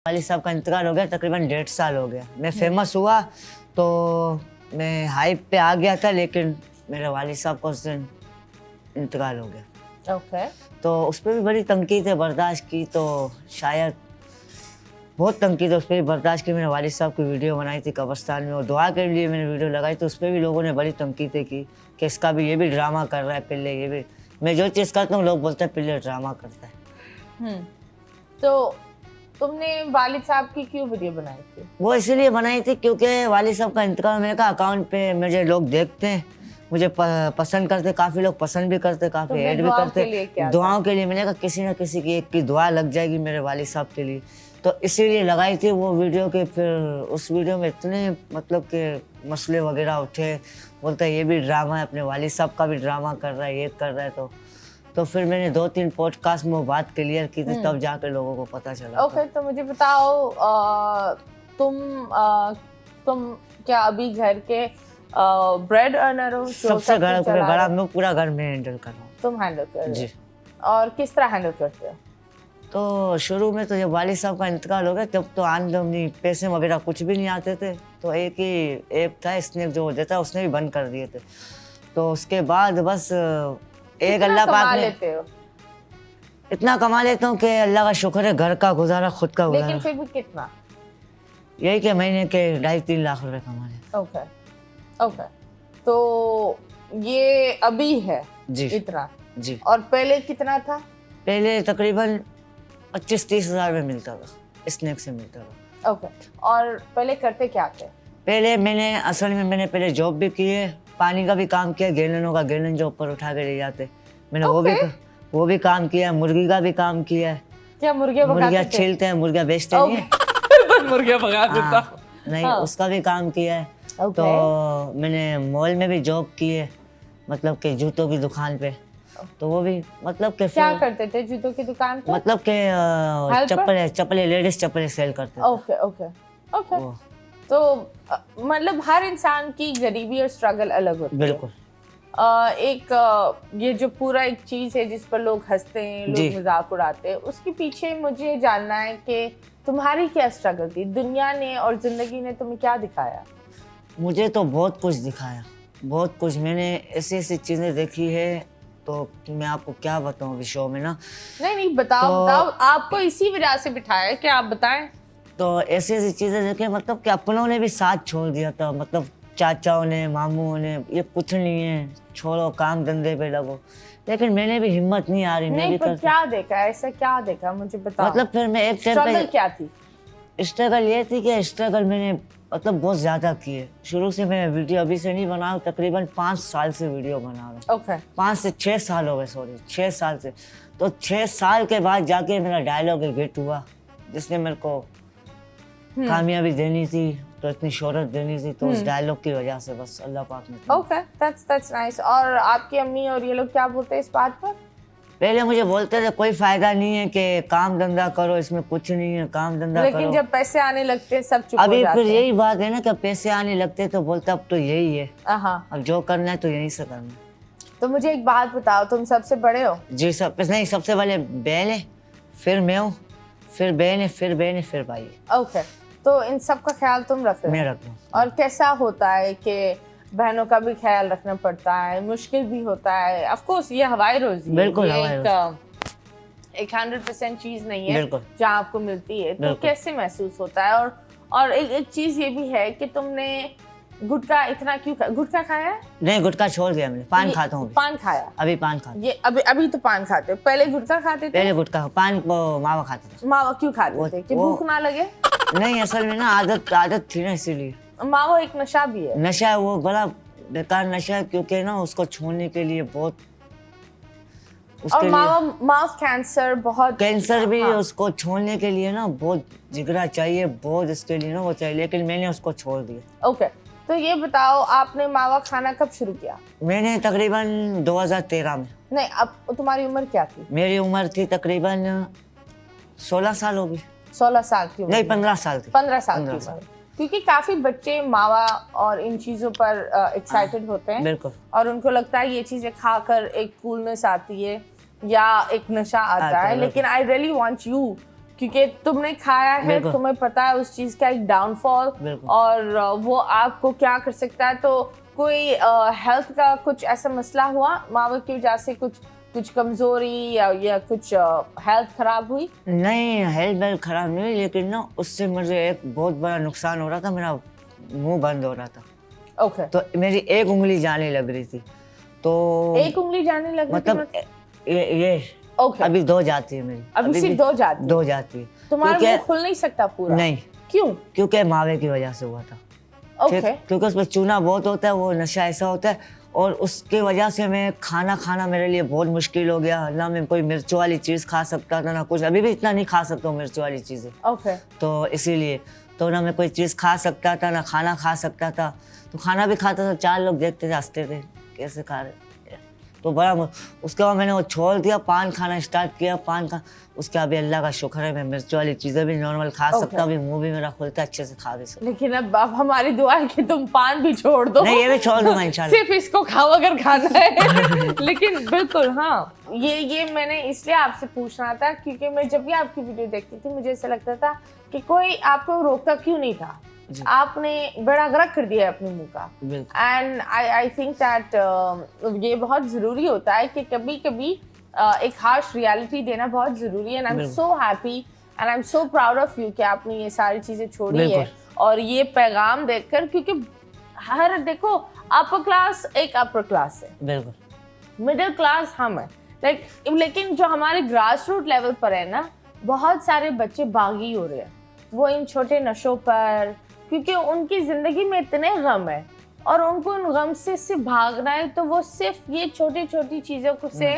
वालिद साहब का इंतकाल हो गया, तकरीबन 1.5 साल हो गया। मैं फेमस हुआ तो मैं हाइप पे आ गया था, लेकिन मेरे वालिद साहब का उस दिन इंतकाल हो गया। ओके। तो उस पर भी बड़ी तनकीदें बर्दाश्त की, तो शायद बहुत तनकीद उस पर भी बर्दाश्त की। मैंने वालिद साहब की वीडियो बनाई थी कब्रिस्तान में, और दुआ के लिए मैंने वीडियो लगाई, तो उस पर भी लोगों ने बड़ी तनकीदें की कि इसका भी ये भी ड्रामा कर रहा है, पिल्ले ये भी। मैं जो चीज़ करता हूँ लोग बोलते हैं पिल्ले ड्रामा करता है। तो तुमने वालिद साहब की क्यों वीडियो बनाई थी? वो इसीलिए बनाई थी क्योंकि वालिद साहब का इंतकाल, मैंने कहा अकाउंट पे मुझे लोग देखते हैं, मुझे पसंद करते, काफ़ी लोग पसंद भी करते, काफ़ी ऐड भी करते, दुआओं के लिए। मैंने कहा किसी ना किसी की एक की दुआ लग जाएगी मेरे वालिद साहब के लिए, तो इसीलिए लगाई थी वो वीडियो के। फिर उस वीडियो में इतने मतलब के मसले वगैरह उठे, बोलता है ये भी ड्रामा है, अपने वालिद साहब का भी ड्रामा कर रहा है, ये कर रहा है। तो फिर मैंने 2-3 पॉडकास्ट में वो बात क्लियर की थी, तब जाकर लोगों को पता चला। ओके, तो मुझे बताओ, तुम क्या अभी घर के ब्रेड अर्नर हो? सबसे बड़ा मैं पूरा घर में हैंडल कर रहा हूँ। तुम हैंडल कर रहे हो? जी। और किस तरह हैंडल करते हो? तो शुरू में तो जब वालिद साहब का इंतकाल हो गया, तब तो आमदनी पैसे वगैरह कुछ भी नहीं आते थे, तो एक ही ऐप था स्नैक जो देता है, उसने भी बंद कर दिए थे। तो उसके बाद बस एक अल्लाह पाक ने लेते हो? इतना कमा लेता हूँ कि अल्लाह का शुक्र है, घर का गुजारा खुद का गुजारा। लेकिन फिर भी कितना? यही कि महीने के 2.5-3 लाख रुपए कमा लेते। ओके ओके, तो ये अभी है जी इतना? जी। और पहले कितना था? पहले तकरीबन 25-30 हज़ार में मिलता था, स्नैक से मिलता था। ओके, और पहले करते क्या थे? पहले मैंने पहले जॉब भी की है, पानी का भी काम किया, गैलनों का गैलन जो ऊपर उठा के ले जाते, मैंने वो भी काम किया, मुर्गी का भी काम किया है। क्या मुर्गियाँ छीलते हैं, मुर्गियाँ बेचते नहीं है। मुर्गियाँ भगा देता। नहीं, उसका भी काम किया है। तो मैंने मॉल में भी जॉब की है, मतलब कि जूतों की दुकान पे। तो वो भी मतलब कि क्या करते थे जूतों की दुकान पे? मतलब कि चप्पलें लेडीज चप्पलें सेल करते थे। Okay okay okay. तो मतलब हर इंसान की गरीबी और स्ट्रगल अलग होती है। बिल्कुल। ये जो पूरा एक चीज है जिस पर लोग हंसते हैं, लोग मजाक उड़ाते हैं, उसके पीछे मुझे जानना है कि तुम्हारी क्या स्ट्रगल थी? दुनिया ने और जिंदगी ने तुम्हें क्या दिखाया? मुझे तो बहुत कुछ दिखाया, बहुत कुछ। मैंने ऐसी चीजें देखी है, तो मैं आपको क्या बताऊं अभी शो में ना। नहीं बताओ, आपको इसी वजह से बिठाया है कि आप बताएं। तो ऐसी चीजें देखी, मतलब कि अपनों ने भी साथ छोड़ दिया था, मतलब चाचाओं ने, मामूओं ने, ये कुछ नहीं है, छोड़ो काम धंधे पे लगो। लेकिन मैंने भी हिम्मत नहीं आ रही। नहीं, पर क्या देखा, ऐसा क्या देखा मुझे बताओ। मतलब फिर मैं एक स्ट्रगल क्या थी? स्ट्रगल ये थी कि स्ट्रगल मैंने मतलब बहुत ज्यादा की है। शुरू से मैं वीडियो अभी से नहीं बना रहा हूँ, तकरीबन 5 साल से वीडियो बना रहा हूँ। ओके। 5 से 6 साल हो गए, सॉरी 6 साल से। तो 6 साल के बाद जाके मेरा डायलॉग हिट हुआ, जिसने मेरे को कामयाबी देनी थी, तो इतनी शोहरत देनी थी, तो उस डायलॉग की वजह से बस अल्लाह पाक ने। Okay, that's nice. और आपकी अम्मी और ये लोग क्या बोलते हैं इस बात पर? पहले मुझे बोलते थे कोई फायदा नहीं है, कि काम धंधा करो, इसमें कुछ नहीं है, काम धंधा करो। लेकिन जब पैसे आने लगते हैं सब चुप हो अभी जाते फिर हैं। यही बात है ना कि पैसे आने लगते तो बोलता अब तो यही है, अब जो करना है तो यहीं से करना है। तो मुझे एक बात बताओ, तुम सबसे बड़े हो? जी नहीं, सबसे पहले बहन है, फिर मैं हूँ, फिर बहन है, फिर भाई है। ओके, तो इन सब का ख्याल तुम रख रहे हो? मैं रख रहा हूँ। और कैसा होता है कि बहनों का भी ख्याल रखना पड़ता है, मुश्किल भी होता है? ऑफ कोर्स ये हवाई रोजी है, बिल्कुल एक 100% चीज नहीं है जो आपको मिलती है। तो कैसे महसूस होता है? और एक चीज ये भी है कि तुमने गुटखा इतना क्यों गुटखा खाया है? नहीं, गुटखा छोड़ दिया मैंने, पान खाता हूँ। पान खाया? अभी पान खाता। ये अभी तो पान खाते हो, पहले गुटखा खाते थे? पहले गुटखा, पान मावा खाता था। मावा क्यों खाते थे? कि भूख ना लगे? नहीं, असल में ना आदत थी ना, इसीलिए। मावा एक नशा भी है। नशा है, वो बड़ा बेकार नशा है, क्योंकि ना उसको छोड़ने के लिए बहुत और माउथ कैंसर भी उसको छोड़ने के लिए ना बहुत जिगरा चाहिए, बहुत इसके लिए ना वो चाहिए, लेकिन मैंने उसको छोड़ दिया। ओके, तो ये बताओ, आपने मावा खाना कब शुरू किया? मैंने तकरीबन 2013 में। नहीं, अब तुम्हारी उम्र क्या थी? मेरी उम्र थी तकरीबन 16 साल होगी। 16 साल की उम्र? नहीं, 15 साल थी। 15 साल की उम्र। क्योंकि काफी बच्चे मावा और इन चीजों पर एक्साइटेड होते हैं। बिल्कुल। और उनको लगता है ये चीजें खाकर एक कूलनेस आती है या एक नशा आता है। लेकिन आई रियली वांट यू क्योंकि तुमने खाया है, तुम्हें पता है उस चीज का एक डाउनफॉल और वो आपको क्या कर सकता है। तो कोई हेल्थ का कुछ ऐसा मसला हुआ मावा की वजह से, कुछ कमजोरी या कुछ हेल्थ खराब हुई? नहीं, हेल्थ खराब नहीं हुई, लेकिन ना उससे मुझे एक बहुत बड़ा नुकसान हो रहा था, मेरा मुंह बंद हो रहा था। ओके। तो मेरी एक उंगली जाने लग रही थी। तो एक उंगली जाने लग रही थी मतलब ये ओके। अभी 2 जाती है मेरी, अभी सिर्फ 2 जाती है? 2 जाती है। तुम्हारा मुंह खुल नहीं सकता पूरा? नहीं। क्यों? क्योंकि मावे की वजह से हुआ था। ओके। क्योंकि उसमें चूना बहुत होता है, वो नशा ऐसा होता है, और उसके वजह से मैं खाना मेरे लिए बहुत मुश्किल हो गया। ना मैं कोई मिर्च वाली चीज़ खा सकता था ना कुछ, अभी भी इतना नहीं खा सकता हूँ मिर्च वाली चीज़ें। ओके। तो इसीलिए तो ना मैं कोई चीज़ खा सकता था ना खाना खा सकता था। तो खाना भी खाता था, 4 लोग देखते थे, हंसते थे कैसे खा रहे। तो बड़ा उसके बाद मैंने वो छोड़ दिया, पान खाना स्टार्ट किया, पान खा। उसके अभी अल्लाह का शुक्र है मैं मिर्च वाली चीज़ें भी नॉर्मल खा सकता हूँ, मुंह भी मेरा खुलता है, अच्छे से खा भी सकता। लेकिन अब हमारी दुआ है कि तुम पान भी छोड़ दो। नहीं, ये भी छोड़ दूंगा इंशाल्लाह। सिर्फ इसको खाओ अगर खाना है। लेकिन बिल्कुल हाँ, ये मैंने इसलिए आपसे पूछना था क्योंकि मैं जब भी आपकी वीडियो देखती थी मुझे ऐसा लगता था कि कोई आपको रोकता क्यों नहीं था। आपने बड़ा गर्क कर दिया अपने मुंह का। एंड आई थिंक दैट ये बहुत ज़रूरी होता है कि कभी कभी एक हार्श रियलिटी देना बहुत ज़रूरी है। And I am so happy and I am so proud of you कि आपने ये सारी चीज़ें छोड़ी है और ये पैगाम देखकर, क्योंकि हर देखो अपर क्लास एक अपर क्लास है, बिल्कुल मिडिल क्लास हम है, लेकिन जो हमारे ग्रास रूट लेवल पर है ना, बहुत सारे बच्चे बागी हो रहे हैं वो इन छोटे नशों पर, क्योंकि उनकी जिंदगी में इतने गम है और उनको उन गम से भागना है। तो वो सिर्फ ये छोटी छोटी चीज़ों को से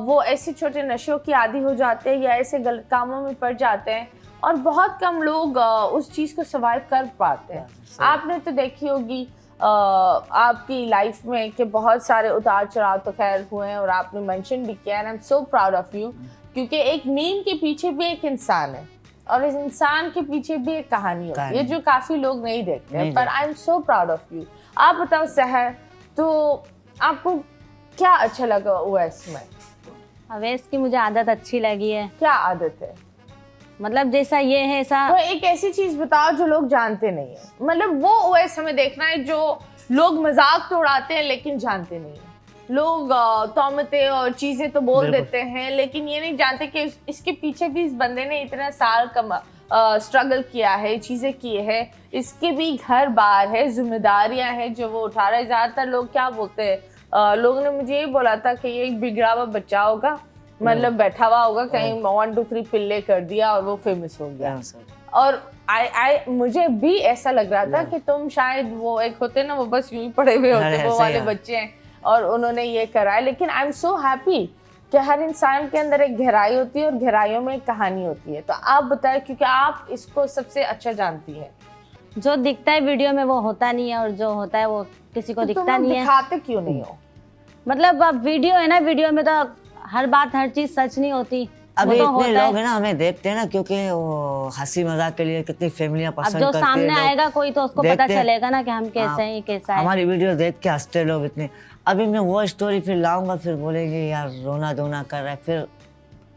वो ऐसे छोटे नशों की आदी हो जाते हैं या ऐसे गलत कामों में पड़ जाते हैं और बहुत कम लोग उस चीज़ को सर्वाइव कर पाते हैं। आपने तो देखी होगी आपकी लाइफ में कि बहुत सारे उतार चढ़ाव तो खैर हुए हैं और आपने मेंशन भी किया। And I am so proud of you, क्योंकि एक मीम के पीछे भी एक इंसान है और इस इंसान के पीछे भी एक कहानी होती है जो काफी लोग नहीं देखते हैं। पर I am so proud of you. आप बताओ सहर, तो आपको क्या अच्छा लगा ओवैस में? ओवैस की मुझे आदत अच्छी लगी है। क्या आदत है? मतलब जैसा ये है ऐसा। तो एक ऐसी चीज बताओ जो लोग जानते नहीं है, मतलब वो ओवैस हमें देखना है जो लोग मजाक तो उड़ाते हैं लेकिन जानते नहीं है। लोग तौमतें और चीजें तो बोल देते हैं लेकिन ये नहीं जानते कि इसके पीछे भी इस बंदे ने इतना साल स्ट्रगल किया है, चीजें की है, इसके भी घर बार है, जिम्मेदारियां हैं जो वो उठा रहे। ज्यादातर लोग क्या बोलते हैं, लोगों ने मुझे ये बोला था कि ये एक बिगड़ा हुआ बच्चा होगा, मतलब बैठा हुआ होगा कहीं 1 2 3 पिल्ले कर दिया और वो फेमस हो गया। और मुझे भी ऐसा लग रहा था कि तुम शायद वो एक होते ना, वो बस यूं ही पड़े हुए होते, वो वाले बच्चे हैं और उन्होंने ये करा है। लेकिन आई एम सो हैप्पी कि हर इंसान के अंदर एक गहराई होती है और गहराइयों में एक कहानी होती है। तो आप बताएं, क्योंकि आप इसको सबसे अच्छा जानती हैं। जो दिखता है वीडियो में वो होता नहीं है और जो होता है वो किसी को दिखता नहीं है। दिखाते क्यों नहीं हो? मतलब अब वीडियो है ना, वीडियो में तो हर बात हर चीज सच नहीं होती। अभी तो इतने लोग हैं ना हमें देखते हैं ना, क्योंकि वो हंसी मजाक के लिए कितनी फैमिलियां पसंद करती हैं। अब जो सामने आएगा कोई तो उसको पता चलेगा ना कि हम कैसे हैं, कैसा है। हमारी वीडियो देख के हंसते लोग इतने। अभी मैं वो स्टोरी फिर लाऊंगा, फिर बोलेंगे यार रोना धोना कर रहा है, फिर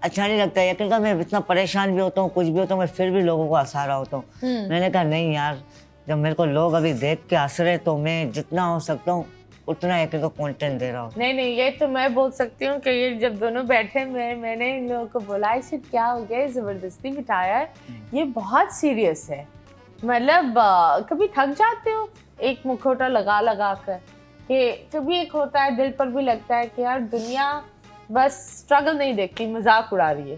अच्छा नहीं लगता है। क्योंकि मैं इतना परेशान भी होता हूँ, कुछ भी होता हूँ, मैं फिर भी लोगों को हंसा रहा होता हूँ। मैंने कहा नहीं यार, जब मेरे को लोग अभी देख के हंस रहे तो मैं जितना हो सकता हूँ उतना एक को कंटेंट दे रहा हूँ। नहीं, ये तो मैं बोल सकती हूँ कि ये जब दोनों बैठे मैंने इन लोगों को बोला इसे क्या हो गया, जबरदस्ती बिठाया है, ये बहुत सीरियस है। मतलब कभी थक जाते हो एक मुखौटा लगा कर, कि कभी एक होता है दिल पर भी लगता है कि यार दुनिया बस स्ट्रगल नहीं देखती, मजाक उड़ा रही है।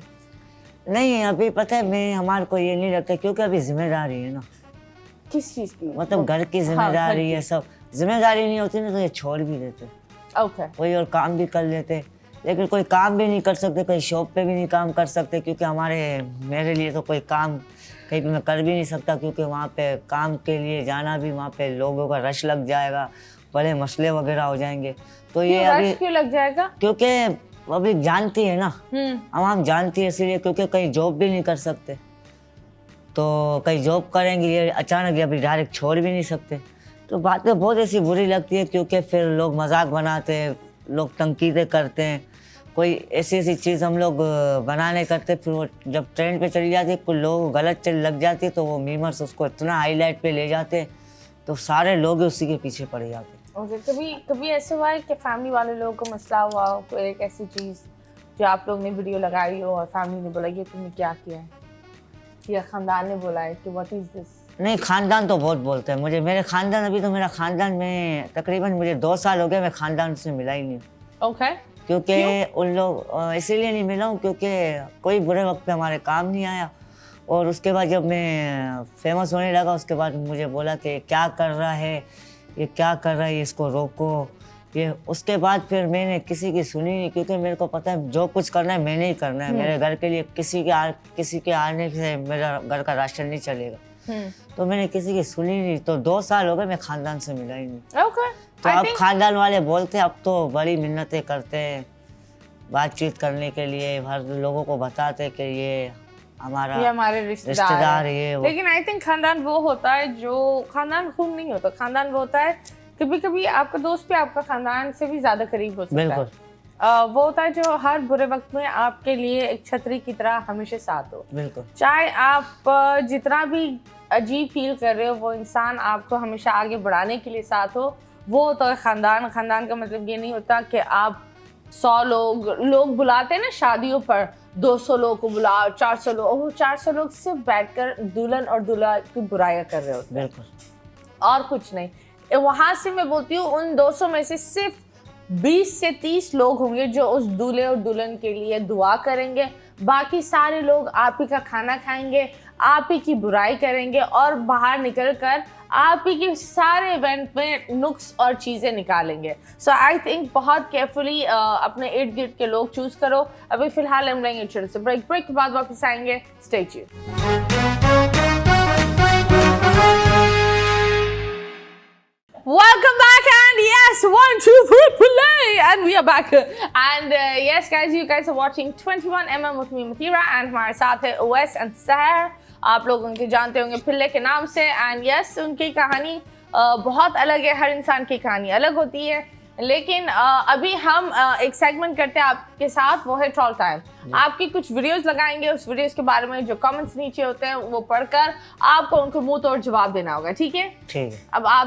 नहीं, अभी पता है मैं हमारे को ये नहीं लगता, क्योंकि अभी जिम्मेदारी है ना। किस चीज की? मतलब घर की जिम्मेदारी है, सब जिम्मेदारी नहीं होती ना तो ये छोड़ भी देते। कोई और काम भी कर लेते, लेकिन कोई काम भी नहीं कर सकते, कोई शॉप पे भी नहीं काम कर सकते, क्योंकि मेरे लिए तो कोई काम कहीं पे मैं कर भी नहीं सकता, क्योंकि वहाँ पे काम के लिए जाना भी, वहाँ पे लोगों का रश लग जाएगा, बड़े मसले वगैरह हो जाएंगे। तो ये अभी क्यों लग जाएगा? क्योंकि अभी जानती है ना, हम जानती है इसलिए, क्योंकि कहीं जॉब भी नहीं कर सकते। तो कहीं जॉब करेंगे, ये अचानक अभी डायरेक्ट छोड़ भी नहीं सकते। तो बातें बहुत ऐसी बुरी लगती है, क्योंकि फिर लोग मजाक बनाते हैं, लोग तंकीदें करते हैं, कोई ऐसी ऐसी चीज़ हम लोग बनाने करते, फिर वो जब ट्रेंड पे चली जाती, कुछ लोग गलत चल लग जाती, तो वो मीमर्स उसको इतना हाईलाइट पे ले जाते, तो सारे लोग उसी के पीछे पड़ जाते। ओके, कभी ऐसे हुआ है कि फैमिली वाले लोगों को मसला हुआ हो, कोई एक ऐसी चीज़ जो आप लोग ने वीडियो लगाई हो और फैमिली ने बोला ये तुमने क्या किया है, या खानदान ने बोला है कि व्हाट इज़ दिस? नहीं, खानदान तो बहुत बोलते हैं मुझे। मेरे खानदान, अभी तो मेरा खानदान में तकरीबन मुझे 2 साल हो गए, मैं खानदान से मिला ही नहीं। ओके, क्योंकि उन लोग इसीलिए नहीं मिला हूँ क्योंकि कोई बुरे वक्त पे हमारे काम नहीं आया। और उसके बाद जब मैं फेमस होने लगा, उसके बाद मुझे बोला कि क्या कर रहा है, ये क्या कर रहा है, इसको रोको ये। उसके बाद फिर मैंने किसी की सुनी नहीं, क्योंकि मेरे को पता है जो कुछ करना है मैंने ही करना है। मेरे घर के लिए किसी के आने से मेरा घर का राशन नहीं चलेगा, तो मैंने किसी की सुनी नहीं। तो 2 साल हो गए मैं खानदान से मिला ही नहीं। ओके, तो अब खानदान वाले बोलते हैं, अब तो बड़ी मिन्नतें करते हैं बातचीत करने के लिए, हर लोगों को बताते कि ये हमारे रिश्तेदार है ये वो। लेकिन आई थिंक खानदान वो होता है जो खानदान खून नहीं होता। खानदान वो होता है, कभी कभी आपका दोस्त भी आपका खानदान से भी ज्यादा करीब हो सकता है। बिल्कुल। वो होता है जो हर बुरे वक्त में आपके लिए एक छतरी की तरह हमेशा साथ हो। बिल्कुल। चाहे आप जितना भी अजीब फील कर रहे हो, वो इंसान आपको हमेशा आगे बढ़ाने के लिए साथ हो, वो होता है खानदान। खानदान का मतलब ये नहीं होता कि आप 100 लोग बुलाते हैं ना शादियों पर, 200 लोग को बुलाओ, 400 लोग, वो 400 लोग सिर्फ बैठकर दुल्हन और दूल्हा की बुराइयां कर रहे होते हैं। बिल्कुल। और कुछ नहीं। वहां से मैं बोलती हूँ उन 200 में से सिर्फ 20 से 30 लोग होंगे जो उस दूल्हे और दुल्हन के लिए दुआ करेंगे। बाकी सारे लोग आप ही का खाना खाएंगे, आप ही की बुराई करेंगे और बाहर निकल कर आप ही के सारे इवेंट में नुक्स और चीज़ें निकालेंगे। सो आई थिंक बहुत केयरफुली अपने इर्द गिर्द के लोग चूज करो। अभी फिलहाल हम लेंगे छोटे से ब्रेक के बाद वापस आएंगे। Stay tuned. Welcome back, and yes, 1, 2, 3, play, and we are back. And yes, guys, you guys are watching 21mm with me, Mathira, and हमारे साथ है OS and Sahar. आप लोग उनके जानते होंगे पिल्ले के नाम से। And yes, उनकी कहानी बहुत अलग है। हर इंसान की कहानी अलग होती है, लेकिन अभी हम एक सेगमेंट करते हैं आपके साथ, वो है ट्रोल टाइम। आपकी कुछ वीडियोस लगाएंगे, उस वीडियोस के बारे में जो कमेंट्स नीचे होते हैं वो पढ़कर आपको उनको मुंह तोड़ जवाब देना होगा। ठीक है? ठीक है। अब आप